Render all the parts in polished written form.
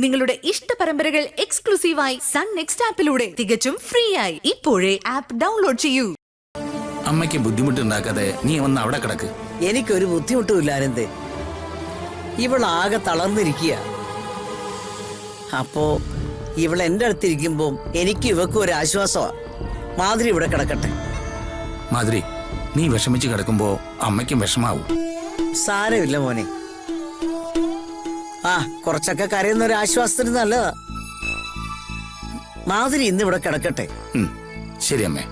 നിങ്ങളുടെ ഇഷ്ട പരമ്പരകൾ എക്സ്ക്ലൂസീവായി സൺ നെക്സ്റ്റ് ആപ്പിലൂടെ തികച്ചും ഫ്രീ ആയി ഇപ്പോഴേ ആപ്പ് ഡൗൺലോഡ് ചെയ്യൂ. അമ്മയ്ക്ക് ബുദ്ധിമുട്ടുണ്ടാക്കാതെ നീ വന്ന് അവിടെ കിടക്ക്. എനിക്കൊരു ബുദ്ധിമുട്ടുമില്ല ആനന്ദേ. ഇവളാകെ തളർന്നിരിക്കുക. അപ്പോ ഇവൾ എന്റെ അടുത്തിരിക്കുമ്പോ എനിക്ക് ഇവക്കും ഒരു ആശ്വാസമാ. മാധുരി ഇവിടെ കിടക്കട്ടെ. മാധുരി, നീ വിഷമിച്ച് കിടക്കുമ്പോ അമ്മയ്ക്കും വിഷമാവും. സാരമില്ല മോനെ. കുറച്ചൊക്കെ കരയുന്ന ഒരു ആശ്വാസത്തിന് നല്ലതാ. മാധുരി ഇന്ന് ഇവിടെ കിടക്കട്ടെ. ശരി അമ്മേ.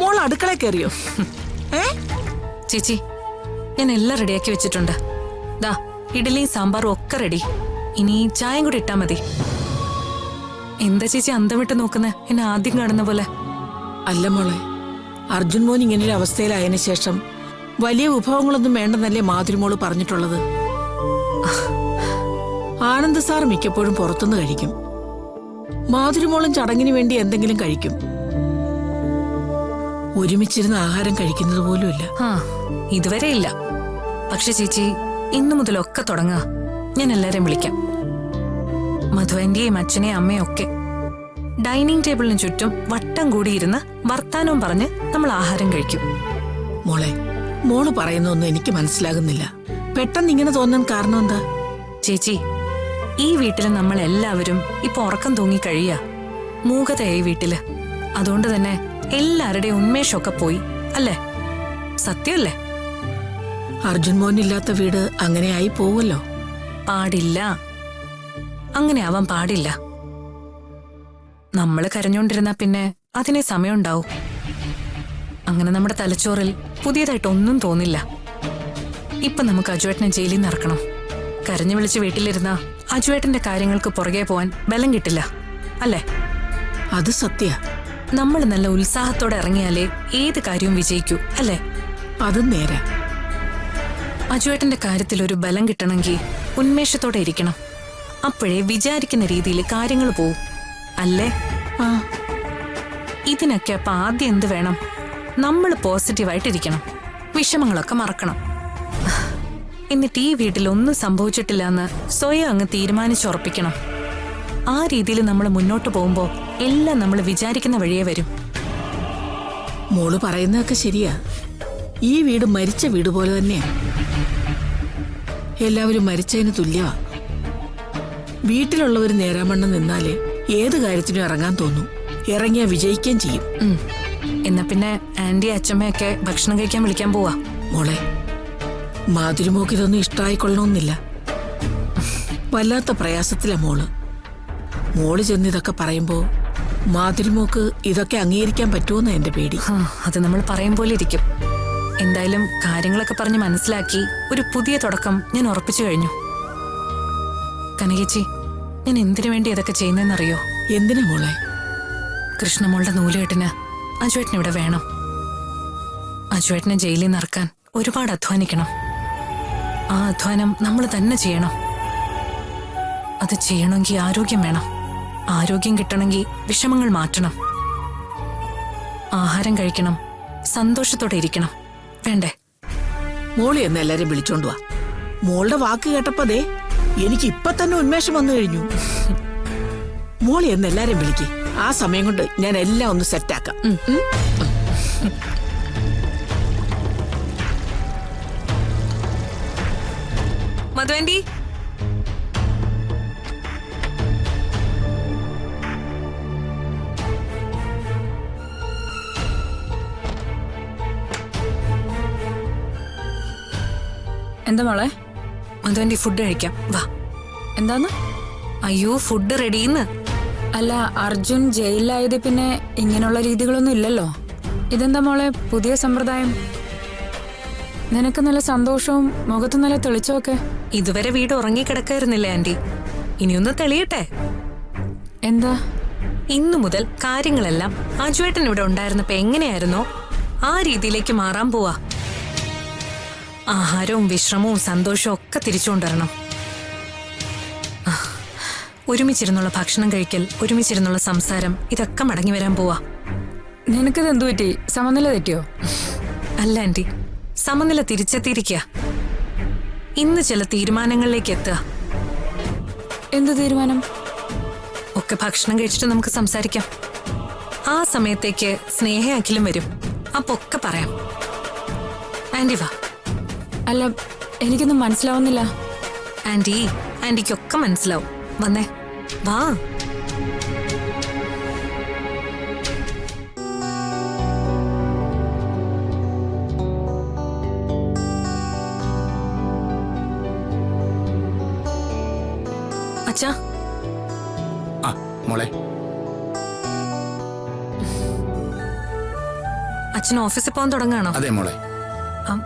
മോള് അടുക്കള കയറിയോ? ചേച്ചി, ഞാൻ എല്ലാം റെഡിയാക്കി വെച്ചിട്ടുണ്ട്. ദാ ഇഡലിയും സാമ്പാറും ഒക്കെ റെഡി. ഇനി ചായം കൂടി ഇട്ടാ മതി. എന്താ ചേച്ചി അന്തം വിട്ട് നോക്കുന്ന എന്നെ ആദ്യം കാണുന്ന പോലെ? അല്ല മോളെ, അർജുൻ മോൻ ഇങ്ങനൊരു അവസ്ഥയിലായതിനു ശേഷം വലിയ വിഭവങ്ങളൊന്നും വേണ്ടെന്നല്ലേ മാധുരി മോള് പറഞ്ഞിട്ടുള്ളത്. ആനന്ദ് സാർ മിക്കപ്പോഴും പുറത്തുനിന്ന് കഴിക്കും. മാധുരി മോളും ചടങ്ങിന് വേണ്ടി എന്തെങ്കിലും കഴിക്കും. ഒരുമിച്ചിരുന്ന് ആഹാരം കഴിക്കുന്നത് പോലുമില്ല. ഇതുവരെ ഇല്ല. പക്ഷെ ചേച്ചി, ഇന്നു മുതലൊക്കെ തുടങ്ങുക. ഞാൻ എല്ലാരെയും വിളിക്കാം. മധുവന്റെയും അച്ഛനെയും അമ്മയും ഒക്കെ ഡൈനിങ് ടേബിളിന് ചുറ്റും വട്ടം കൂടിയിരുന്ന് വർത്താനവും പറഞ്ഞ് നമ്മൾ ആഹാരം കഴിക്കും. മോള് പറയുന്നൊന്നും എനിക്ക് മനസ്സിലാകുന്നില്ല. പെട്ടെന്ന് ഇങ്ങനെ തോന്നാൻ കാരണം എന്താ? ചേച്ചി, ഈ വീട്ടില് നമ്മൾ എല്ലാവരും ഇപ്പൊ ഉറക്കം തൂങ്ങി കഴിയാ. മൂകതയായി വീട്ടില്. അതുകൊണ്ട് തന്നെ എല്ലാവരുടെയും ഉന്മേഷമൊക്കെ പോയി അല്ലേ? സത്യമല്ലേ? അർജുൻ മോനില്ലാത്ത വീട് അങ്ങനെയായി പോവല്ലോ. പാടില്ല, അങ്ങനെ ആവാൻ പാടില്ല. നമ്മള് കരഞ്ഞോണ്ടിരുന്നാ പിന്നെ അതിനെ സമയമുണ്ടാവും. അങ്ങനെ നമ്മുടെ തലച്ചോറിൽ പുതിയതായിട്ട് ഒന്നും തോന്നില്ല. ഇപ്പൊ നമുക്ക് അജുവേട്ടനെ ജയിലിൽ നിന്ന് ഇറക്കണം. കരഞ്ഞു വിളിച്ച് വീട്ടിലിരുന്ന അജുവേട്ടന്റെ കാര്യങ്ങൾക്ക് പുറകെ പോവാൻ ബലം കിട്ടില്ല അല്ലേ? അത് സത്യ. നമ്മൾ നല്ല ഉത്സാഹത്തോടെ ഇറങ്ങിയാലേ ഏത് കാര്യവും വിജയിക്കൂ അല്ലേ? അതും നേരെ. അജുവേട്ടന്റെ കാര്യത്തിൽ ഒരു ബലം കിട്ടണമെങ്കിൽ ഉന്മേഷത്തോടെ ഇരിക്കണം. അപ്പോഴേ വിചാരിക്കുന്ന രീതിയിൽ കാര്യങ്ങൾ പോവും അല്ലേ? ഇതിനൊക്കെ അപ്പൊ ആദ്യം എന്ത് വേണം? നമ്മൾ പോസിറ്റീവായിട്ടിരിക്കണം. വിഷമങ്ങളൊക്കെ മറക്കണം. എന്നിട്ട് ഈ വീട്ടിൽ ഒന്നും സംഭവിച്ചിട്ടില്ല എന്ന് സ്വയം അങ്ങ് തീരുമാനിച്ചുറപ്പിക്കണം. ആ രീതിയിൽ നമ്മൾ മുന്നോട്ട് പോകുമ്പോ എല്ലാം നമ്മൾ വിചാരിക്കുന്ന വഴിയേ വരും. മോള് പറയുന്നതൊക്കെ ശരിയാ. ഈ വീട് മരിച്ച വീട് പോലെ തന്നെയാ. എല്ലാവരും മരിച്ചതിന് തുല്യമാ. വീട്ടിലുള്ളവർ നേരാമണ്ണം നിന്നാലേ ഏത് കാര്യത്തിനും ഇറങ്ങാൻ തോന്നും. ഇറങ്ങിയാ വിജയിക്കുകയും ചെയ്യും. എന്നാ പിന്നെ ആന്റി അച്ഛമ്മയൊക്കെ ഭക്ഷണം കഴിക്കാൻ വിളിക്കാൻ പോവാ. മോളെ, മാധുരിമോക്ക് ഇതൊന്നും ഇഷ്ടമായിക്കൊള്ളണമെന്നില്ല. വല്ലാത്ത പ്രയാസത്തിലാ മോള് ചെന്ന് ഇതൊക്കെ പറയുമ്പോ മാധുരിമോക്ക് ഇതൊക്കെ അംഗീകരിക്കാൻ പറ്റുമെന്ന് എന്റെ പേടി. അത് നമ്മൾ പറയും പോലെ ഇരിക്കും. എന്തായാലും കാര്യങ്ങളൊക്കെ പറഞ്ഞ് മനസ്സിലാക്കി ഒരു പുതിയ തുടക്കം ഞാൻ ഉറപ്പിച്ചു കഴിഞ്ഞു. കനകേച്ചി, ഞാൻ എന്തിനു വേണ്ടി ഇതൊക്കെ ചെയ്യുന്നതെന്നറിയോ? എന്തിനാ മോളെ? കൃഷ്ണമോളുടെ നൂലുകെട്ടിന് അജുവേട്ടൻ ഇവിടെ വേണം. അജുവേട്ടനെ ജയിലിൽ നിന്ന് ഇറക്കാൻ ഒരുപാട് അധ്വാനിക്കണം. ആ അധ്വാനം നമ്മൾ തന്നെ ചെയ്യണം. അത് ചെയ്യണമെങ്കിൽ ആരോഗ്യം വേണം. ആരോഗ്യം കിട്ടണമെങ്കിൽ വിഷമങ്ങൾ മാറ്റണം. ആഹാരം കഴിക്കണം. സന്തോഷത്തോടെ ഇരിക്കണം. വേണ്ടേ? മോളി എന്ന് എല്ലാരും വിളിച്ചോണ്ടുവാ. മോളുടെ വാക്ക് കേട്ടപ്പതേ എനിക്ക് ഇപ്പൊ തന്നെ ഉന്മേഷം വന്നു കഴിഞ്ഞു. മോളി എന്ന് എല്ലാരും വിളിക്ക്. ആ സമയം കൊണ്ട് ഞാൻ എല്ലാം ഒന്ന് സെറ്റാക്കാം. മധുവന്റി, എന്താ മോളെ? മധുവന്റി, ഫുഡ് കഴിക്കാം വാ. എന്താന്ന്? അയ്യോ, ഫുഡ് റെഡിന്ന്. അല്ല, അർജുൻ ജയിലിലായത് പിന്നെ ഇങ്ങനെയുള്ള രീതികളൊന്നും ഇല്ലല്ലോ. ഇതെന്താ മോളെ പുതിയ സമ്പ്രദായം? നിനക്ക് നല്ല സന്തോഷവും മുഖത്ത് നല്ല തെളിച്ചമൊക്കെ. ഇതുവരെ വീട് ഉറങ്ങിക്കിടക്കായിരുന്നില്ലേ ആന്റി? ഇനിയൊന്ന് തെളിയട്ടെ. എന്താ? ഇന്നു മുതൽ കാര്യങ്ങളെല്ലാം അജുവേട്ടൻ ഇവിടെ ഉണ്ടായിരുന്നപ്പോ എങ്ങനെയായിരുന്നോ ആ രീതിയിലേക്ക് മാറാൻ പോവാ. ആഹാരവും വിശ്രമവും സന്തോഷവും ഒക്കെ തിരിച്ചുകൊണ്ടുവരണം. ഒരുമിച്ചിരുന്നുള്ള ഭക്ഷണം കഴിക്കൽ, ഒരുമിച്ചിരുന്നുള്ള സംസാരം, ഇതൊക്കെ മടങ്ങി വരാൻ പോവാ. നിനക്കിത് എന്തു പറ്റി? സമനില തെറ്റിയോ? അല്ല ആന്റി, സമനില തിരിച്ചെത്തിയിരിക്കുക. ഇന്ന് ചില തീരുമാനങ്ങളിലേക്ക് എത്തുക. എന്ത് തീരുമാനം? ഒക്കെ ഭക്ഷണം കഴിച്ചിട്ട് നമുക്ക് സംസാരിക്കാം. ആ സമയത്തേക്ക് സ്നേഹ അഖിലും വരും. അപ്പൊ ഒക്കെ പറയാം. ആന്റി വാ. അല്ല, എനിക്കൊന്നും മനസ്സിലാവുന്നില്ല. ആന്റിക്കൊക്കെ മനസ്സിലാവും. വന്നേ, വാ. അച്ഛാ. ആ മോളെ, അച്ഛൻ ഓഫീസിൽ പോകാൻ തുടങ്ങാണോ? അതെ മോളെ.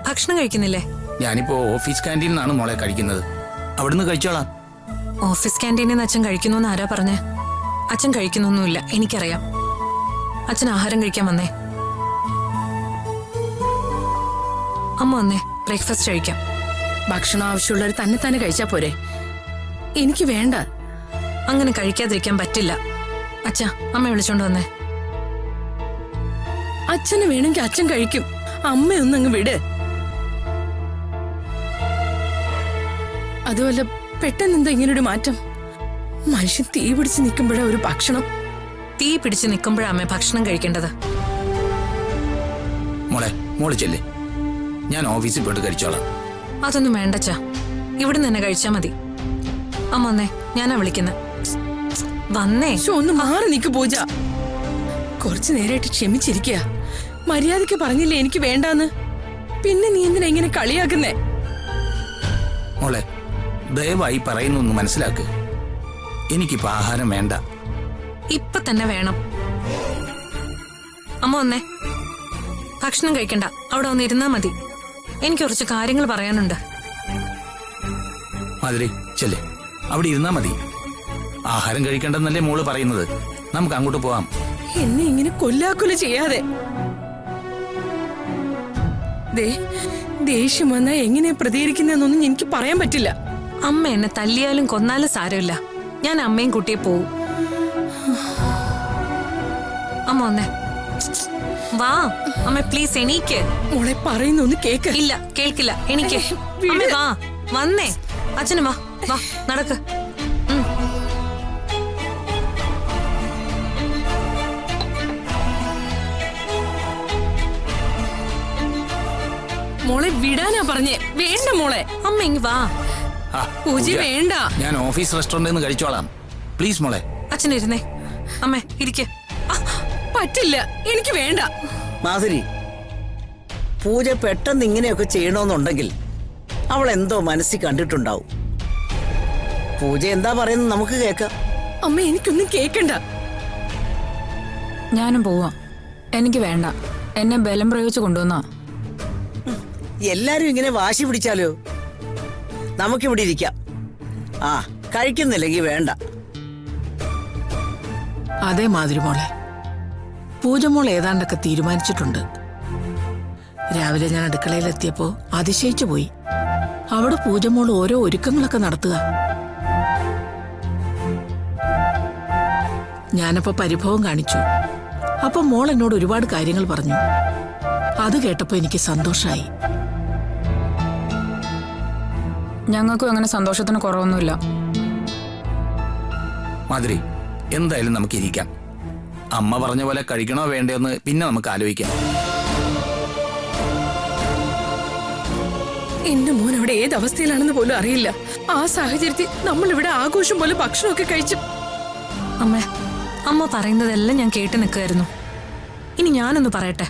ഭക്ഷണം കഴിക്കുന്നില്ലേ? ഞാനിപ്പോ ഓഫീസ് ക്യാൻറ്റീനിൽ നിന്നാണ് മോളെ കഴിക്കുന്നത്. അവിടുന്ന് കഴിച്ചോളാം. ഓഫീസ് ക്യാൻറ്റീനിൽ നിന്ന് അച്ഛൻ കഴിക്കുന്നു എന്ന് ആരാ പറഞ്ഞേ? അച്ഛൻ കഴിക്കുന്നൊന്നുമില്ല, എനിക്കറിയാം. അച്ഛൻ ആഹാരം കഴിക്കാൻ വന്നേ. അമ്മ വന്നേ, ബ്രേക്ക്ഫാസ്റ്റ് കഴിക്കാം. ഭക്ഷണം ആവശ്യമുള്ളവർ തന്നെ തന്നെ കഴിച്ചാ പോരെ? എനിക്ക് വേണ്ട. അങ്ങനെ കഴിക്കാതിരിക്കാൻ പറ്റില്ല. അച്ഛാ, അമ്മ വിളിച്ചോണ്ട് വന്നേ. അച്ഛന് വേണമെങ്കിൽ അച്ഛൻ കഴിക്കും. അമ്മയൊന്നങ്ങ് വിട്. അതുമല്ല, പെട്ടെന്ന് എന്താ ഇങ്ങനൊരു മാറ്റം? മനുഷ്യൻ തീ പിടിച്ച് നിൽക്കുമ്പോഴാ ഒരു ഭക്ഷണം. തീ പിടിച്ച് നിൽക്കുമ്പോഴാ അമ്മ ഭക്ഷണം കഴിക്കേണ്ടത്. മോള് ചെല്ലേ, ഞാൻ ഓഫീസിൽ പോയിട്ട് കഴിച്ചോളാം. അതൊന്നും വേണ്ടച്ചാ, ഇവിടുന്ന് തന്നെ കഴിച്ചാ മതി. അമ്മ വന്നേ, ഞാനാ വിളിക്കുന്നത്. വന്നേ. ഒന്ന് മാറി നിക്ക് പൂജ. കുറച്ചു നേരമായിട്ട് ക്ഷമിച്ചിരിക്കുക. മര്യാദക്ക് പറഞ്ഞില്ലേ എനിക്ക് വേണ്ടാന്ന്? പിന്നെ നീ എന്തിനാ ഇങ്ങനെ കളിയാക്കുന്നേ? മോളെ, ദയവായി പറയുന്നൊന്ന് മനസ്സിലാക്ക്. എനിക്കിപ്പോ ആഹാരം വേണ്ട. ഇപ്പൊ തന്നെ വേണം. അമ്മ വന്നേ. ഭക്ഷണം കഴിക്കണ്ട, അവിടെ വന്ന് ഇരുന്നാ മതി. എനിക്ക് കുറച്ച് കാര്യങ്ങൾ പറയാനുണ്ട്. മാതിരി ചെല്ലേ, അവിടെ ഇരുന്നാ മതി. ആഹാരം കഴിക്കണ്ടെന്നല്ലേ മോള് പറയുന്നത്? നമുക്ക് അങ്ങോട്ട് പോവാം. എന്നെ ഇങ്ങനെ കൊല്ലാക്കൊല ചെയ്യാതെ. ദേഷ്യം വന്നാ എങ്ങനെയാ പ്രതികരിക്കുന്നതെന്നൊന്നും എനിക്ക് പറയാൻ പറ്റില്ല. അമ്മ എന്നെ തല്ലിയാലും കൊന്നാലും സാരമില്ല. ഞാൻ അമ്മയും കുട്ടിയെ പോവും. അമ്മ വന്നേ. വാ അമ്മ, പ്ലീസ് എണീക്ക്. മോളെ പറയുന്നൊന്ന് കേക്ക്. ഇല്ല, കേൾക്കില്ല. എണീക്ക് അമ്മ. വാ, വന്നേ. അച്ഛനും വാ, വാ, നടക്ക്. മോളെ വിടാനാ പറഞ്ഞേ. വേണ്ട മോളെ. അമ്മ ഇങ്ങ് വാ. പൂജ വേണ്ട. ഞാൻ ഓഫീസ് റെസ്റ്റോറന്റിൽ നിന്ന് കഴിച്ചോളാം. പ്ലീസ് മോളെ. അച്ഛനിരുന്നേ. അമ്മ ഇരിക്കെ. പറ്റില്ല, എനിക്ക് വേണ്ട. മാധുരി, പൂജ പെട്ടെന്ന് ഇങ്ങനെയൊക്കെ ചെയ്യണമെന്നുണ്ടെങ്കിൽ അവൾ എന്തോ മനസ്സിൽ കണ്ടിട്ടുണ്ടാവും. പൂജ എന്താ പറയുന്നത് നമുക്ക് കേൾക്കാം. അമ്മ, എനിക്കൊന്നും കേക്കണ്ട. ഞാനും പോവാ. എനിക്ക് വേണ്ട. എന്നെ ബലം പ്രയോഗിച്ച് കൊണ്ടുവന്നാ. എല്ലാരും ഇങ്ങനെ വാശി പിടിച്ചാലോ? നമുക്കിവിടെ ഇരിക്കാം. ആ, കഴിക്കുന്നില്ലെങ്കിൽ വേണ്ട. അതേ മാതിരി മോളെ, പൂജമോൾ ഏതാണ്ടൊക്കെ തീരുമാനിച്ചിട്ടുണ്ട്. രാവിലെ ഞാൻ അടുക്കളയിലെത്തിയപ്പോ അതിശയിച്ചു പോയി. അവിടെ പൂജമോൾ ഓരോ ഒരുക്കങ്ങളൊക്കെ നടത്തുക. ഞാനപ്പോ പരിഭവം കാണിച്ചു. അപ്പൊ മോൾ എന്നോട് ഒരുപാട് കാര്യങ്ങൾ പറഞ്ഞു. അത് കേട്ടപ്പോ എനിക്ക് സന്തോഷായി. ഞങ്ങൾക്കും അങ്ങനെ സന്തോഷത്തിന് കുറവൊന്നുമില്ല. മാതിരി, എന്തായാലും നമുക്ക് ഇരിക്കാം. അമ്മ പറഞ്ഞ പോലെ കഴിക്കണോ വേണ്ടയോന്ന് പിന്നെ നമുക്ക് ആലോചിക്കാം. എന്റെ മോൻ അവിടെ ഏത് അവസ്ഥയിലാണെന്ന് പോലും അറിയില്ല. ആ സാഹചര്യത്തിൽ നമ്മൾ ഇവിടെ ആഘോഷം പോലെ ഭക്ഷണമൊക്കെ കഴിച്ചു. അമ്മ പറയുന്നതെല്ലാം ഞാൻ കേട്ട് നിൽക്കുമായിരുന്നു. ഇനി ഞാനൊന്ന് പറയട്ടെ.